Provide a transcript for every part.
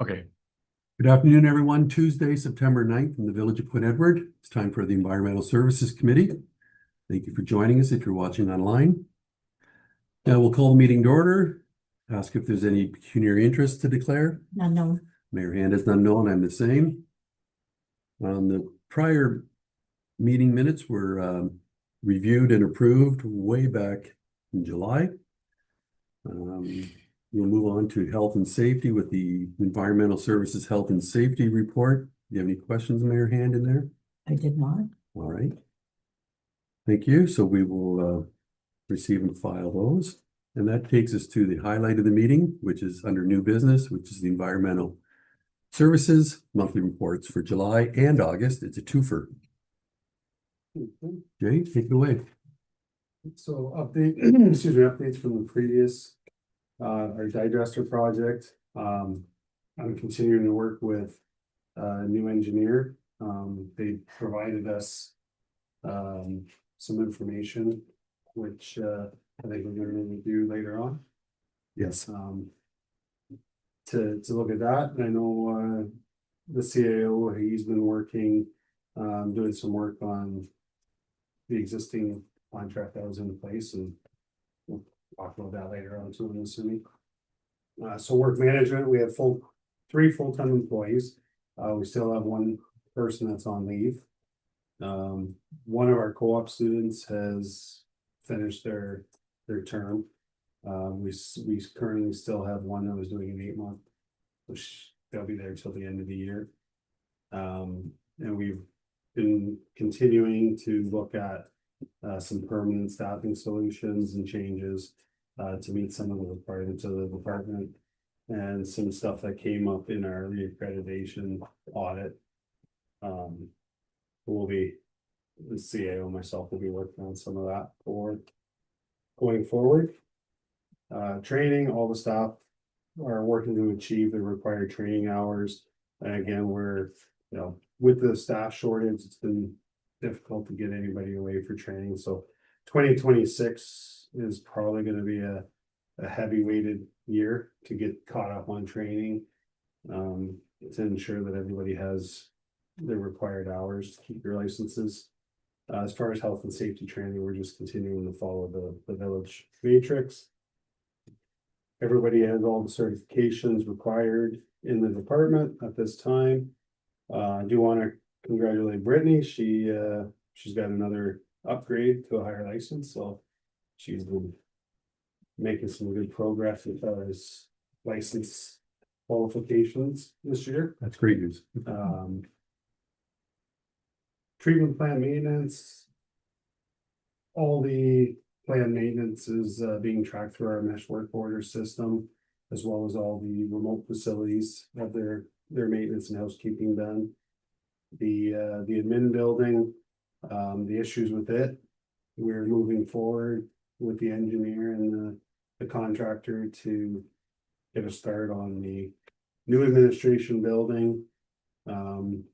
Okay. Good afternoon, everyone. Tuesday, September 9th from the Village of Port Edward. It's time for the Environmental Services Committee. Thank you for joining us if you're watching online. Now we'll call the meeting to order. Ask if there's any pecuniary interest to declare. Unknown. Mayor Hand is unknown. I'm the same. The prior meeting minutes were reviewed and approved way back in July. We'll move on to health and safety with the Environmental Services Health and Safety Report. Do you have any questions, Mayor Hand, in there? I did not. All right. Thank you. So we will receive and file those. And that takes us to the highlight of the meeting, which is under new business, which is the Environmental Services monthly reports for July and August. It's a twofer. Jay, take it away. So updates from the previous, our digester project. I'm continuing to work with a new engineer. They provided us some information, which I think we're going to review later on. Yes. To look at that, and I know the CAO, he's been working, doing some work on the existing contract that was in place, and we'll talk about that later on too, I'm assuming. So work management, we have three full-time employees. We still have one person that's on leave. One of our co-op students has finished their term. We currently still have one that was doing an 8-month, which they'll be there till the end of the year. And we've been continuing to look at some permanent staffing solutions and changes to meet some of the requirements of the department, and some stuff that came up in our reaccreditation audit. The CAO, myself, will be working on some of that for going forward. Training, all the staff are working to achieve the required training hours. And again, with the staff shortage, it's been difficult to get anybody away for training. So 2026 is probably going to be a heavy weighted year to get caught up on training, to ensure that everybody has the required hours to keep their licenses. As far as health and safety training, we're just continuing to follow the village matrix. Everybody has all the certifications required in the department at this time. I do want to congratulate Brittany. She's got another upgrade to a higher license, so she's been making some good progress as far as license qualifications this year. That's great news. Treatment plant maintenance. All the plant maintenance is being tracked through our mesh work order system, as well as all the remote facilities have their maintenance and housekeeping done. The admin building, the issues with it, we're moving forward with the engineer and the contractor to get a start on the new administration building.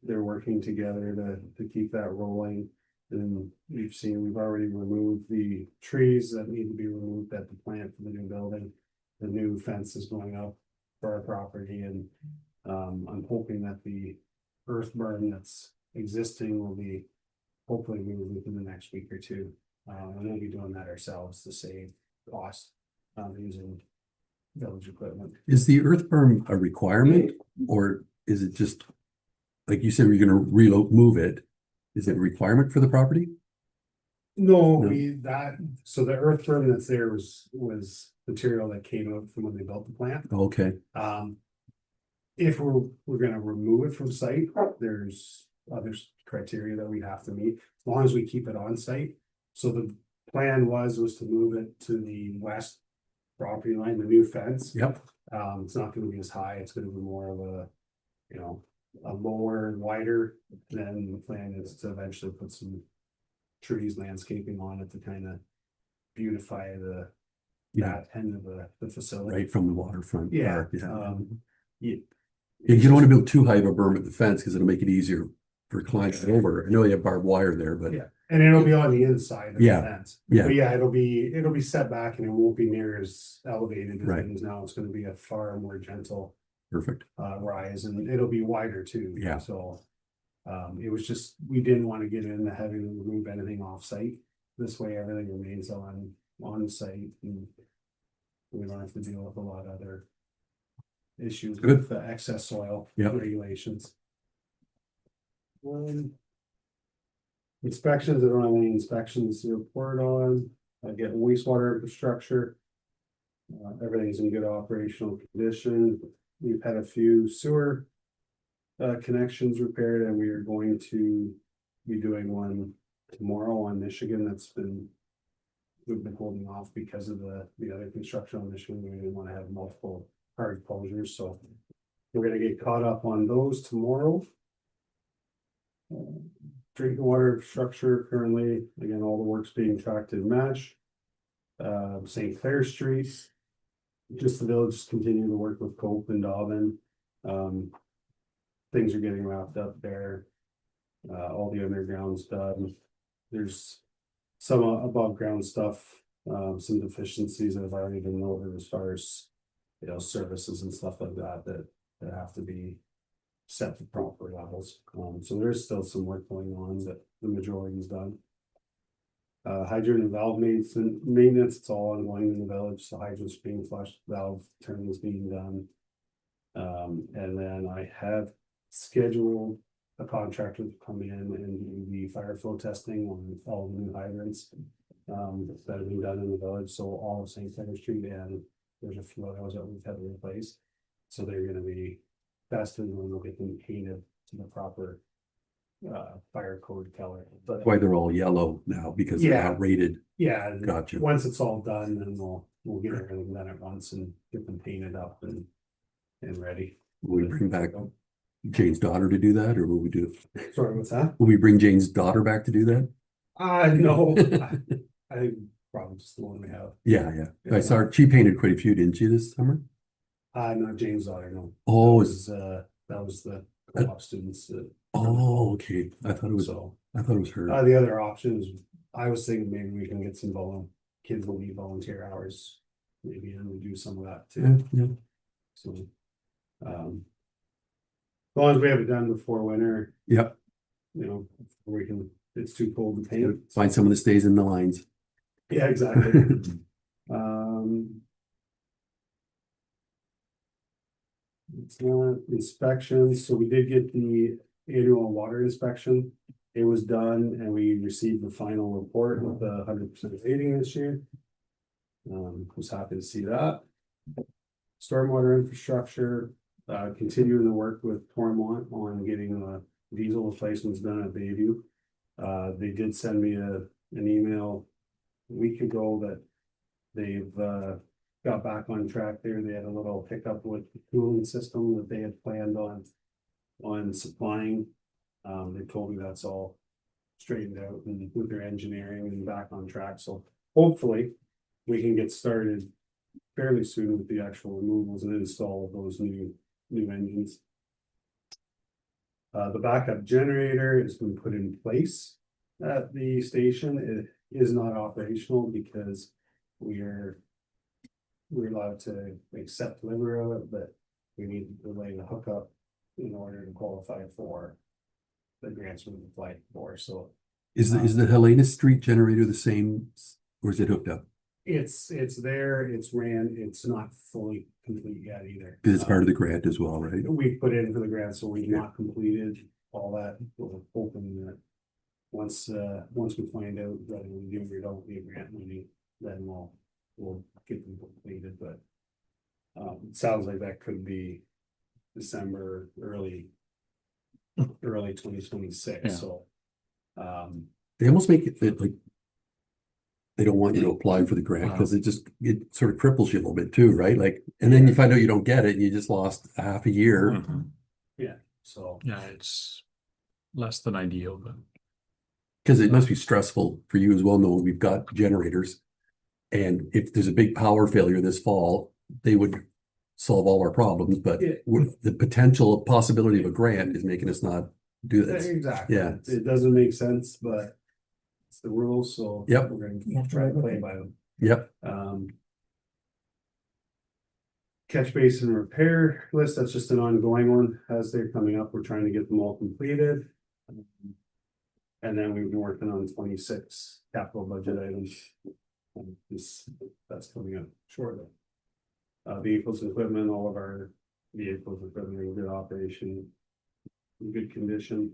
They're working together to keep that rolling. And we've already removed the trees that need to be removed at the plant for the new building. The new fence is going up for our property, and I'm hoping that the earth berm that's existing will be hopefully moved within the next week or two. And we'll be doing that ourselves to save cost using village equipment. Is the earth berm a requirement, or is it just, like you said, you're going to move it? Is it a requirement for the property? No, so the earth berm that's there was material that came out from when they built the plant. Okay. If we're gonna remove it from site, there's other criteria that we have to meet, as long as we keep it on site. So the plan was to move it to the west property line, the new fence. Yep. It's not gonna be as high, it's gonna be more of a lower and wider. Then the plan is to eventually put some trees, landscaping on it to kind of beautify that end of the facility. Right from the waterfront. Yeah. Park, you don't want to build too high of a berm at the fence because it'll make it easier for climbing over. I know you have barbed wire there, but yeah, and it'll be on the inside of the fence. Yeah. But yeah, it'll be set back, and it won't be near as elevated as Right. it is now. It's going to be a far more gentle Perfect. rise, and it'll be wider too. Yeah. So, it was just, we didn't want to get into having to remove anything off site. This way, everything remains on site, and we don't have to deal with a lot of other issues Good. with the excess soil Yep. regulations. Inspections, I don't have any inspections to report on. I get wastewater infrastructure. Everything's in good operational condition. We've had a few sewer connections repaired, and we are going to be doing one tomorrow on Michigan. We've been holding off because of the other construction on Michigan. We didn't want to have multiple hard closures, so we're gonna get caught up on those tomorrow. Drinking water infrastructure currently, again, all the work's being tracked in mesh. St. Clair Street, just the village continuing to work with Cope and Dobbin. Things are getting wrapped up there. All the underground's done. There's some above ground stuff, some deficiencies that have already been noted as far as, services and stuff like that that have to be set to proper levels. So there's still some work going on, but the majority is done. Hydrant and valve maintenance, it's all ongoing in the village. The hydrants being flushed, valve turning is being done. And then I have scheduled a contractor to come in and do the fire flow testing on all the new hydrants. That have been done in the village, so all of St. Clair Street, and there's a few others that we've had to replace. So they're gonna be tested, and then we'll get them painted to the proper fire code color. But Why they're all yellow now, because they're Yeah. outrated. yeah, and Gotcha. once it's all done, then we'll get everything done at once and get them painted up and ready. Will we bring back Jane's daughter to do that, or will we do? Sorry, what's that? Will we bring Jane's daughter back to do that? No, I think probably just the one we have. Yeah. I saw her, she painted quite a few, didn't she, this summer? Not James' daughter, no. Oh, That was the co-op students. Oh, okay. I thought it was her. The other option is, I was thinking maybe we can get some kids will need volunteer hours. Maybe, and we do some of that Yeah, too. So, as long as we have it done before winter, Yep. it's too cold to paint. Find someone that stays in the lines. Yeah, exactly. It's not inspections, so we did get the annual water inspection. It was done and we received the final report with 100% rating this year. Was happy to see that. Stormwater infrastructure, continuing to work with Tormont on getting diesel replacements done at Bayview. They did send me an email a week ago that they've got back on track there. They had a little hiccup with the cooling system that they had planned on supplying. They told me that's all straightened out and with their engineering and back on track. So hopefully we can get started fairly soon with the actual removals and install of those new engines. The backup generator has been put in place at the station. It is not operational because we're allowed to accept delivery of it, but we need to delay the hookup in order to qualify for the grants we applied for. So Is the Helena Street generator the same, or is it hooked up? it's there, it's ran, it's not fully complete yet either. Because it's part of the grant as well, right? We put in for the grant, so we've not completed all that. We're hoping that once we find out whether we do or don't need grant money, then we'll get them completed, but it sounds like that could be December, early 2026, Yeah. so. They almost make it like they don't want you to apply for the grant because it sort of cripples you a little bit too, right? Like, and then you find out you don't get it and you just lost half a year. Mhm. So Yeah, it's less than ideal, but Because it must be stressful for you as well, knowing we've got generators. And if there's a big power failure this fall, they would solve all our problems, but Yeah. the potential possibility of a grant is making us not do this. exactly, Yeah. it doesn't make sense, but it's the rules, so. Yep. We're gonna try to play by them. Yep. Catch basin repair list, that's just an ongoing one. As they're coming up, we're trying to get them all completed. And then we've been working on 26 capital budget items. That's coming up shortly. Vehicles and equipment, all of our vehicles and equipment are in good operation, in good condition.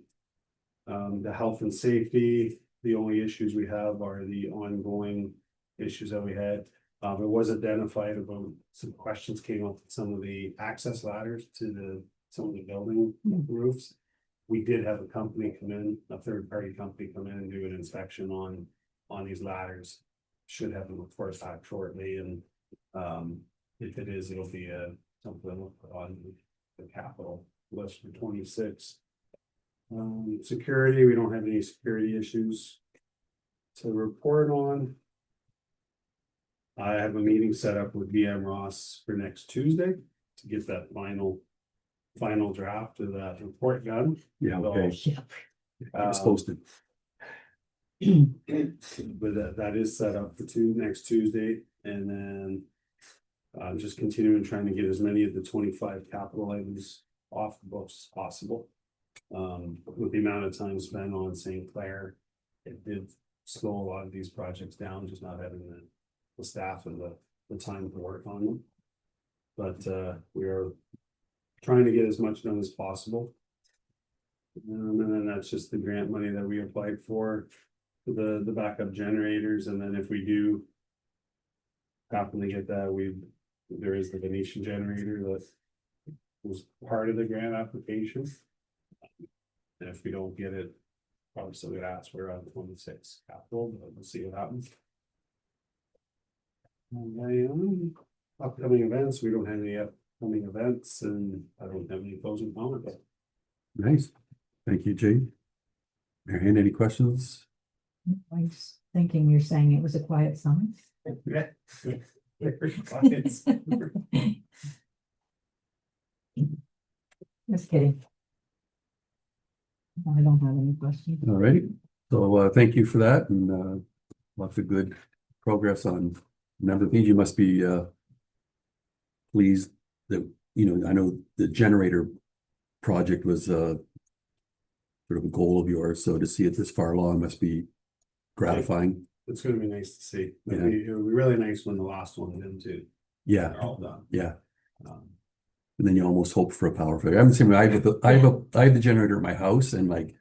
The health and safety, the only issues we have are the ongoing issues that we had. It was identified about some questions came up with some of the access ladders to some of the building roofs. We did have a company come in, a third party company come in and do an inspection on these ladders. Should have them report back shortly, and if it is, it'll be something we'll put on the capital list for 26. Security, we don't have any security issues to report on. I have a meeting set up with BM Ross for next Tuesday to get that final draft of that report done. Yeah, okay. It's Uh, posted. But that is set up for next Tuesday, and then I'm just continuing trying to get as many of the 25 capital items off the books as possible. With the amount of time spent on St. Clair, it did slow a lot of these projects down, just not having the staff and the time to work on them. But we are trying to get as much done as possible. And then that's just the grant money that we applied for the backup generators, and then if we do happen to get that, there is the Venetian generator that was part of the grant application. And if we don't get it, probably still gonna ask for around 26 capital, but we'll see what happens. And then, upcoming events, we don't have any upcoming events, and I don't have any closing comments. Nice. Thank you, Jane. Marianne, any questions? I'm just thinking you're saying it was a quiet summer. Yeah. It's- Just kidding. I don't have any questions. All righty. So thank you for that, and lots of good progress on a number of things. You must be pleased that, I know the generator project was sort of a goal of yours, so to see it this far along must be gratifying. It's gonna be nice to see. Yeah. It'll be really nice when the last one did too. Yeah, They're all done. yeah. Um, And then you almost hope for a power failure. I'm saying I have the generator at my house, and like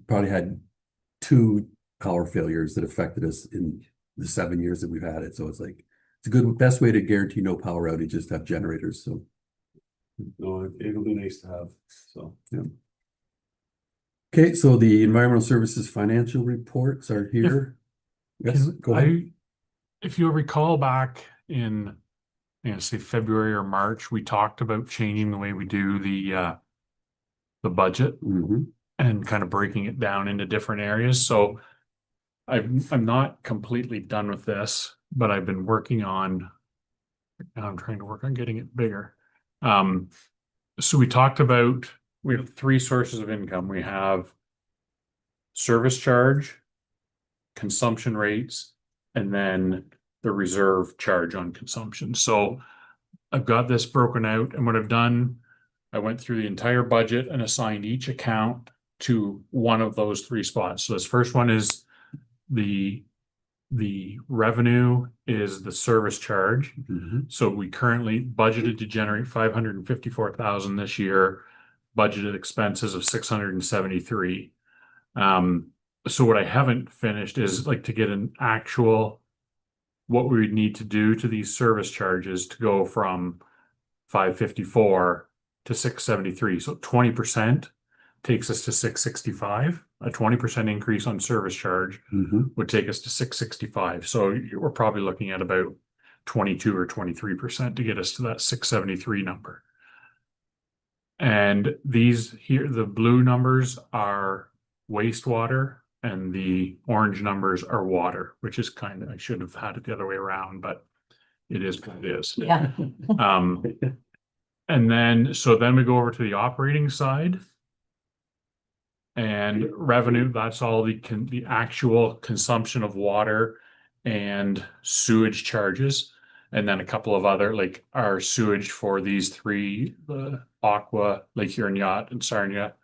probably had 2 power failures that affected us in the 7 years that we've had it. So it's like it's a good best way to guarantee no power outage is to have generators. So No, it'll be nice to have, so. yeah. Okay, so the environmental services financial reports are here. Yes, go ahead. If you'll recall back in, say February or March, we talked about changing the way we do the budget Mhm. and kind of breaking it down into different areas. So I'm not completely done with this, but I've been working on, I'm trying to work on getting it bigger. So we talked about, we have 3 sources of income. We have service charge, consumption rates, and then the reserve charge on consumption. So I've got this broken out, and what I've done, I went through the entire budget and assigned each account to one of those 3 spots. So this first one is the revenue is the service charge. Mhm. So we currently budgeted to generate 554,000 this year, budgeted expenses of 673. So what I haven't finished is like to get an actual what we would need to do to these service charges to go from 554 to 673. So 20% takes us to 665. A 20% increase on service charge Mhm. would take us to 665. So we're probably looking at about 22 or 23% to get us to that 673 number. And these here, the blue numbers are wastewater and the orange numbers are water, which is kind of, I should have had it the other way around, but it is what it is. Yeah. And then, so then we go over to the operating side. And revenue, that's all the actual consumption of water and sewage charges. And then a couple of other, like our sewage for these three, the Aqua, Lake Huron Yacht and Sarnia.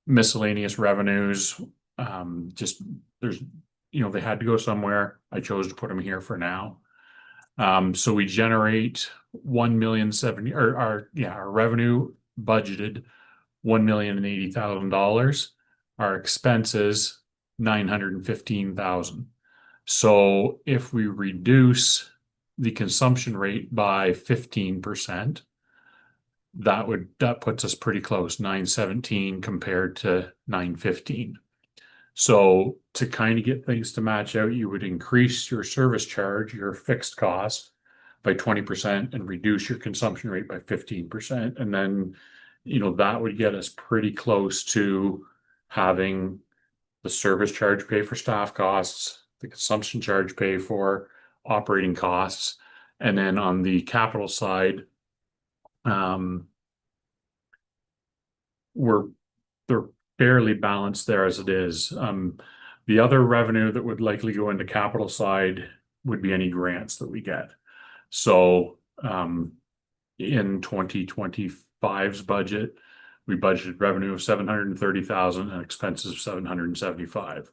Miscellaneous revenues, just there's, they had to go somewhere. I chose to put them here for now. So we generate 1,070,000 or our revenue budgeted $1,080,000. Our expenses 915,000. So if we reduce the consumption rate by 15%, that puts us pretty close, 917 compared to 915. So to kind of get things to match out, you would increase your service charge, your fixed cost by 20% and reduce your consumption rate by 15%. And then, that would get us pretty close to having the service charge pay for staff costs, the consumption charge pay for operating costs. And then on the capital side, they're fairly balanced there as it is. The other revenue that would likely go into capital side would be any grants that we get. So, in 2025's budget, we budgeted revenue of 730,000 and expenses of 775.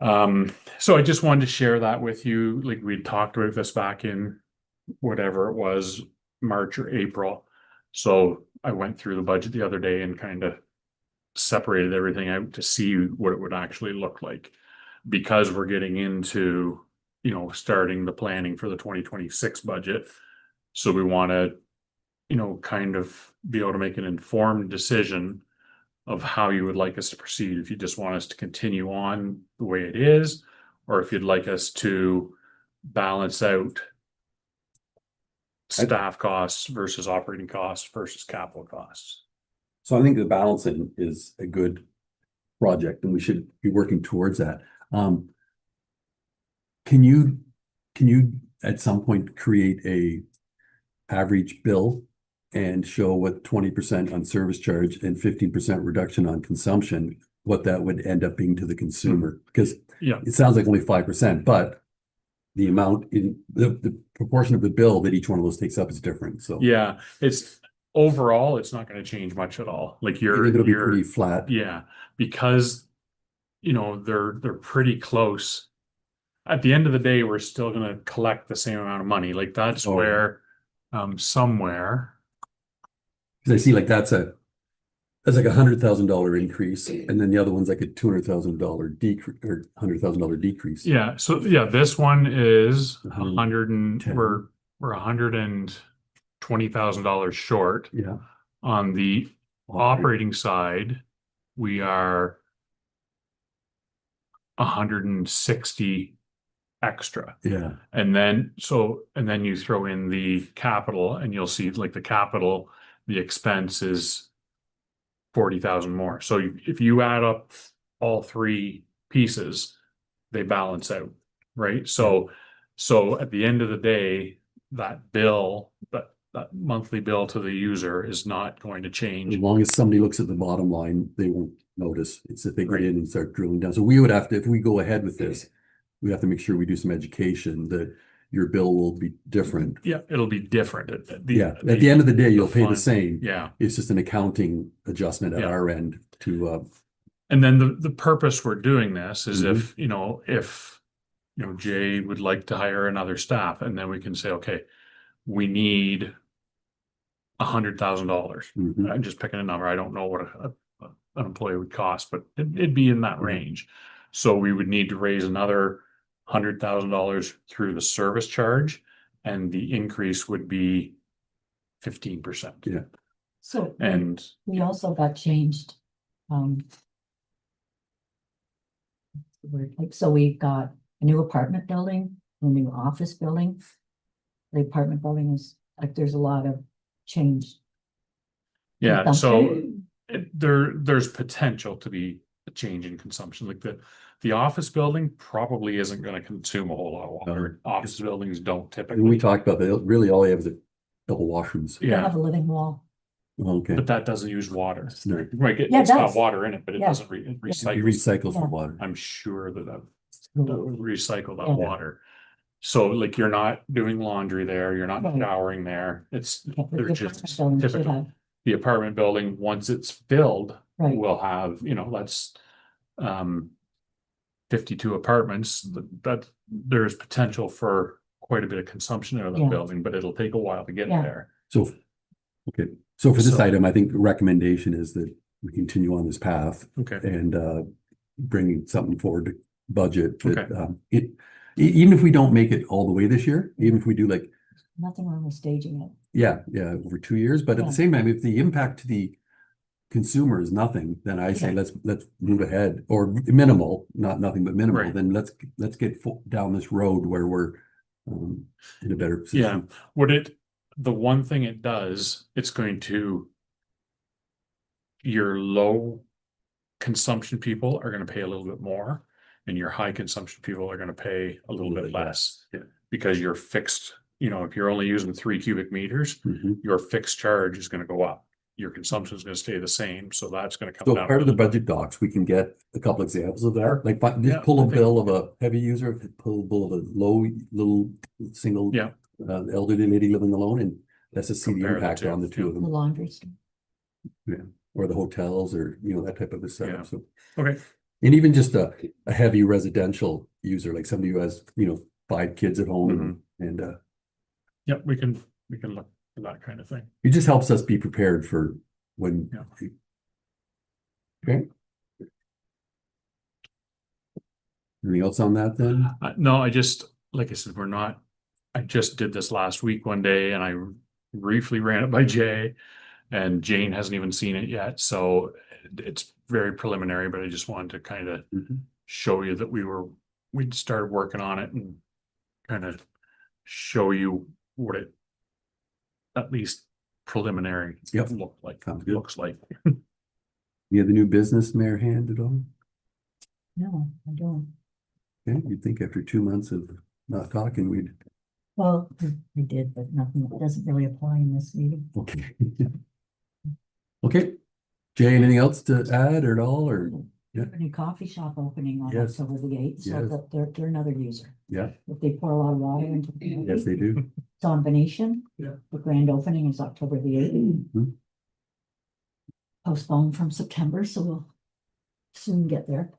So I just wanted to share that with you. Like we talked about this back in whatever it was, March or April. So I went through the budget the other day and kind of separated everything out to see what it would actually look like, because we're getting into, starting the planning for the 2026 budget. So we want to, kind of be able to make an informed decision of how you would like us to proceed. If you just want us to continue on the way it is, or if you'd like us to balance out staff costs versus operating costs versus capital costs. So I think the balancing is a good project and we should be working towards that. Can you at some point create a average bill and show what 20% on service charge and 15% reduction on consumption, what that would end up being to the consumer? Because it sounds like only 5%, but the amount in the proportion of the bill that each one of those takes up is different. So yeah, it's overall, it's not going to change much at all. Like it'll be pretty flat. Yeah, because they're pretty close. At the end of the day, we're still going to collect the same amount of money. Like that's where somewhere. Because I see like that's like $100,000 increase, and then the other one's like a $200,000 decrease or $100,000 decrease. Yeah. So this one is 110. we're $120,000 short. Yeah. On the operating side, we are 160 extra. Yeah. And then you throw in the capital and you'll see like the capital, the expense is 40,000 more. So if you add up all three pieces, they balance out, right? So at the end of the day, that bill, that monthly bill to the user is not going to change. As long as somebody looks at the bottom line, they won't notice. It's if they get in and start drilling down. So we would have to, if we go ahead with this, we have to make sure we do some education that your bill will be different. Yeah, it'll be different. At the end of the day, you'll pay the same. Yeah. It's just an accounting adjustment at our end to and then the purpose we're doing this is if Jay would like to hire another staff, and then we can say, okay, we need $100,000. I'm just picking a number. I don't know what an employee would cost, but it'd be in that range. So we would need to raise another $100,000 through the service charge, and the increase would be 15%. Yeah. So And we also got changed. So we got a new apartment building, a new office building. The apartment building is like, there's a lot of change. yeah, so there's potential to be a change in consumption. Like the office building probably isn't going to consume a whole lot of water. Office buildings don't typically. And we talked about that. Really, all they have is a couple washrooms. They have a living wall. Okay. But that doesn't use water. No. Right, Yeah, it's got water in it, but it doesn't It recycle. recycles the water. I'm sure that recycle that water. So like you're not doing laundry there, you're not Right. showering there. It's, Okay, but they're the just apartment building should typical. have- The apartment building, once it's filled, Right, will have, that's 52 apartments, that there's potential for quite a bit of consumption in the Yeah. building, but it'll take a while to get Yeah. there. So, okay, so for this So- item, I think the recommendation is that we continue on this path Okay, and bringing something forward to budget. that, Okay. Even if we don't make it all the way this year, even if we do like, nothing wrong with staging it. yeah, over 2 years, but at Yeah. the same time, if the impact to the consumer is nothing, then I say Yeah. let's move ahead, or minimal, not nothing but minimal, Right. then let's get down this road where we're in a better yeah, position. the one thing it does, it's going to, your low consumption people are gonna pay a little bit more, and your high consumption people are gonna pay a little bit less. Yeah. Because you're fixed, if you're only using 3 cubic meters, Mhm. your fixed charge is gonna go up. Your consumption is gonna stay the same, so that's gonna come So down. part of the a little budget docs, we can get a couple examples of that, like Yeah, just pull I a think- bill of a heavy user, pull a bill of a low, little, single. Yeah. Elderly lady living alone, and let's just see the Compare the impact two, on the two of The them, laundry store. or the hotels, or, that type of a Yeah. setup, so. Okay, And even just a heavy residential user, like somebody who has, 5 kids at home, Mm-hmm. and yeah, we can look for that kind of thing. it just helps us be prepared for when. Yeah. Okay. Anything else on that then? No, like I said, I just did this last week one day and I briefly ran it by Jay. And Jane hasn't even seen it yet, so it's very preliminary, but I just wanted to kind of Mhm. show you that we'd started working on it and kind of show you what it at least preliminary Yep. Sounds good. looks like. You have the new business mayor hand at all? No, I don't. Okay, you'd think after 2 months of not talking, we'd, Well, I did, but nothing, it doesn't really apply in this meeting. okay. Okay, Jay, anything else to add or at all, or? Yeah. A new coffee shop opening on Yes. October the 8th, so Yes. that they're another user. Yeah. If they pour a lot of water into the Yes, they do. It's on Venetian. Yeah. The grand opening is October the 8th. Mhm. Postponed from September, so we'll soon get there.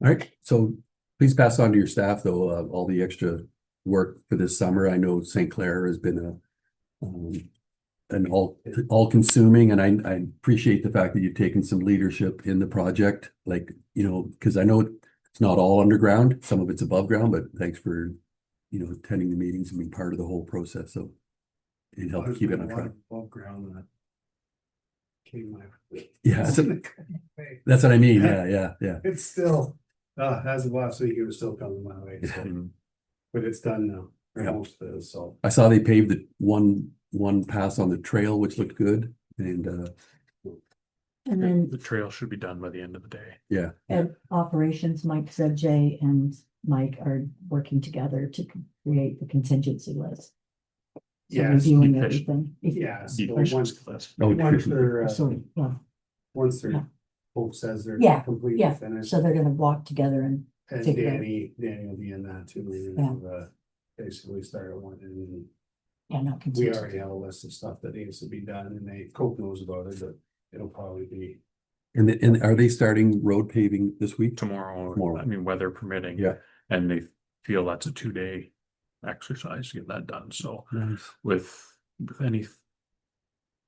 All right, so please pass on to your staff, though, all the extra work for this summer. I know St. Clair has been an all consuming, and I appreciate the fact that you've taken some leadership in the project, like, because I know it's not all underground, some of it's above ground, but thanks for, attending the meetings and being part of the whole process, so it helped keep it on track. Above ground that came my. Yeah, that's what I mean, yeah. It's still, as of last week, it was still coming my way, so, Mhm. but it's done now, or Yeah. most of it, so. I saw they paved the one pass on the trail, which looked good, and And then The trail should be done by the end of the day. yeah. Ed Operations, Mike said Jay and Mike are working together to create the contingency list. So Yes, reviewing efficient. everything. Yeah, The so efficient once, list. Oh, once they're, Sorry, yeah, once Yeah. their hope says they're Yeah, completely yeah. finished. So they're gonna walk together and, And take it out. Danny will be in that too, we're Yeah. gonna basically start one, and yeah, not we contingency. already have a list of stuff that needs to be done, and Coke knows about it, but it'll probably be. And are they starting road paving this week? Tomorrow, Tomorrow. I mean, weather permitting. Yeah. And they feel that's a 2-day exercise to get that done, so Nice. with any.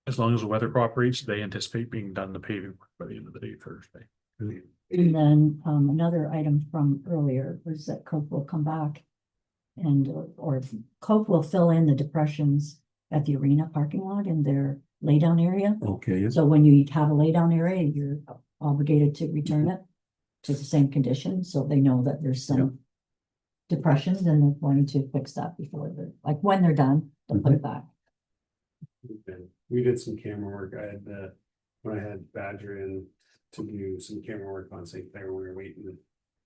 As long as the weather cooperates, they anticipate being done the paving work by the end of the day Thursday. And then another item from earlier was that Coke will come back. And or Coke will fill in the depressions at the arena parking lot in their laydown area. Okay, So when you have a laydown area, you're obligated to return it to the same condition, so they know that there's some depressions, and they're going to fix that before they're, like, when they're done, they'll put it back. And we did some camera work, when I had Badger in to do some camera work on St. Clair, we were waiting.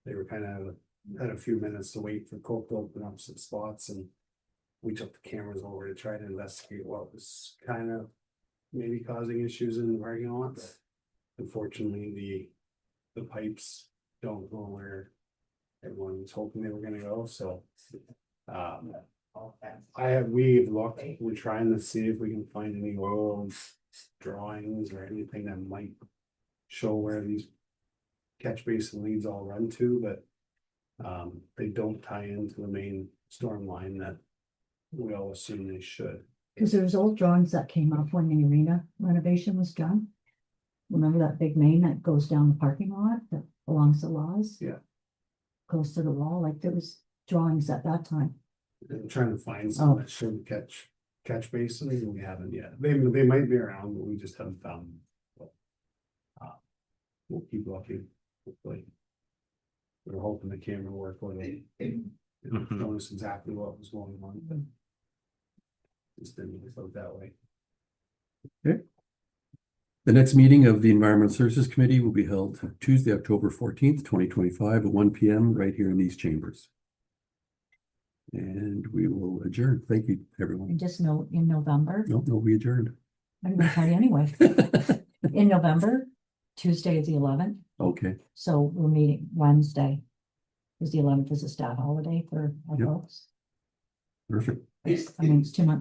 They were kind of, had a few minutes to wait for Coke to open up some spots, and we took the cameras over to try to investigate what was kind of maybe causing issues in the parking lot, but unfortunately, the pipes don't go where everyone was hoping they were gonna go, so. We've looked, we're trying to see if we can find any old drawings or anything that might show where these catch basin leads all run to, but they don't tie into the main storm line that we all assume they should. Cause there was old drawings that came up when the arena renovation was done. Remember that big main that goes down the parking lot that belongs to Laws? Yeah. Close to the wall, like there was drawings at that time. I'm trying to find some Oh. that should catch basins, and we haven't yet. They might be around, but we just haven't found them. But, we'll keep looking, hopefully. We were hoping the camera work would Mhm. show us exactly what was going on, but just didn't look that way. The next meeting of the Environmental Services Committee will be held Tuesday, October 14th, 2025 at 1 p.m. right here in these chambers. And we will adjourn. Thank you, everyone. And just note in November, No, we adjourned. I'm gonna tell you anyway, in November, Tuesday is the 11th, Okay, so we're meeting Wednesday. Is the 11th is a stat holiday for our Yep. folks. perfect. I mean, it's 2 months